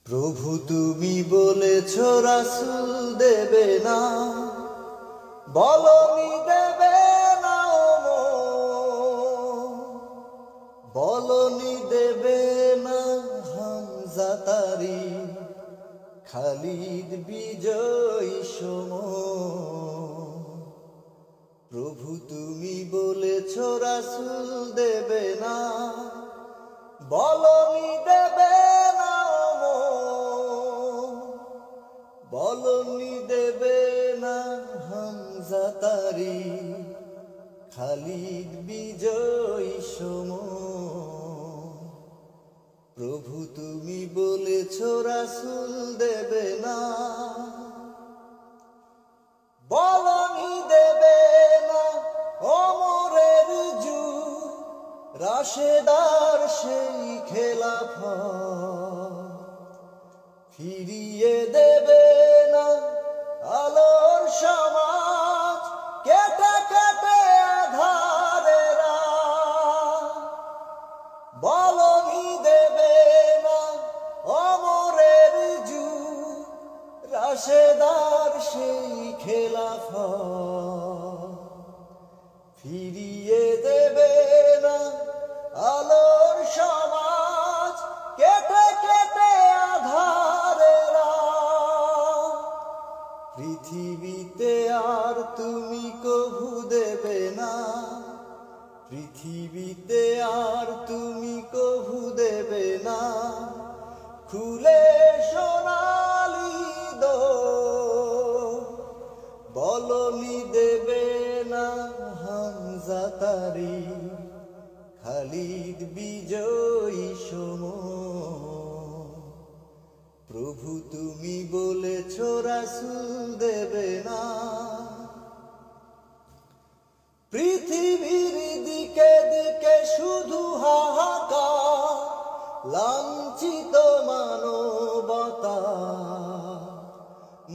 প্রভু তুমি বলেছ রাসূল দেবে না, বলনি দেবে না, বলনি দেবে না হামজা তারি, খালিদ বিজয় সম। প্রভু তুমি বলেছ রাসূল দেবে না, বলনি দেবে না, বলনি দেবে না হামজা তারি, খালিদ বিজয় সম। প্রভু তুমি বলেছ রাসূল দেবে না, বলনি দেবে না ওমরের যুগ, রাশেদার সেই খেলাফত, ফিরিয়ে দেবে না আলোর সমাজ, কেটে কেটে আঁধারেরা। বলনি দেবে না ওমরের যুগ, রাশেদার সেই খেলাফত, ফিরিয়ে দেবে না আলোর সমাজ, কেটে কেটে আঁধারেরা। পৃথিবীতে আর তুমি কভু দেবে না, পৃথিবীতে আর তুমি কভু দেবে না খুলে সোনালি দোর। বলনি দেবে না হামজা তারি, খালিদ বিজয় সম। প্রভু তুমি বলেছ রাসূল দেবে না, পৃথিবীর দিকে দিকে শুধু হাহাকার, লাঞ্ছিত মানবতা,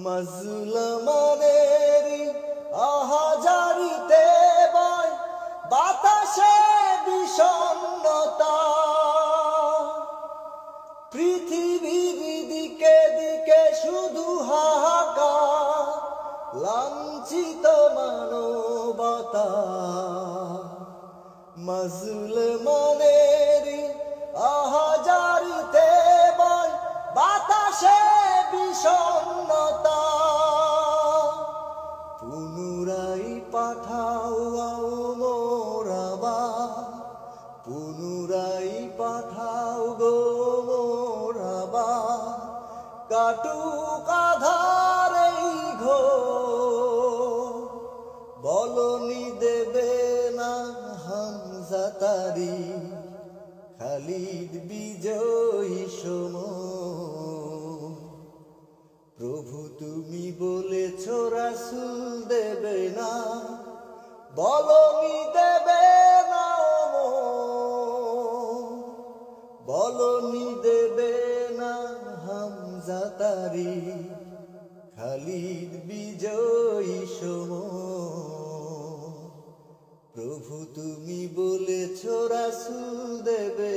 মাজলুমানের আহাজারিতে বয় বাতাসে বিষণ্ণতা। পৃথিবীর দিকে দিকে শুধু হাহাকার, লাঞ্ছিত মানবতা, মাজলুমানের আহাজারিতে বয় বাতাসে বিষণ্ণতা। পুনরায় পাঠাও ওমর আবার, পুনরায় পাঠাও গো ওমর আবার, কাটুক আঁধার এই ঘোর। বলনি দেবে না হামজা তারি, খালিদ বিজয় সম। প্রভু তুমি বলেছ রাসূল দেবে না, বলনি দেবে না, বলনি দেবে না হামজা তারি, খালিদ বিজয় সম। প্রভু তুমি বলেছ রাসূল দেবে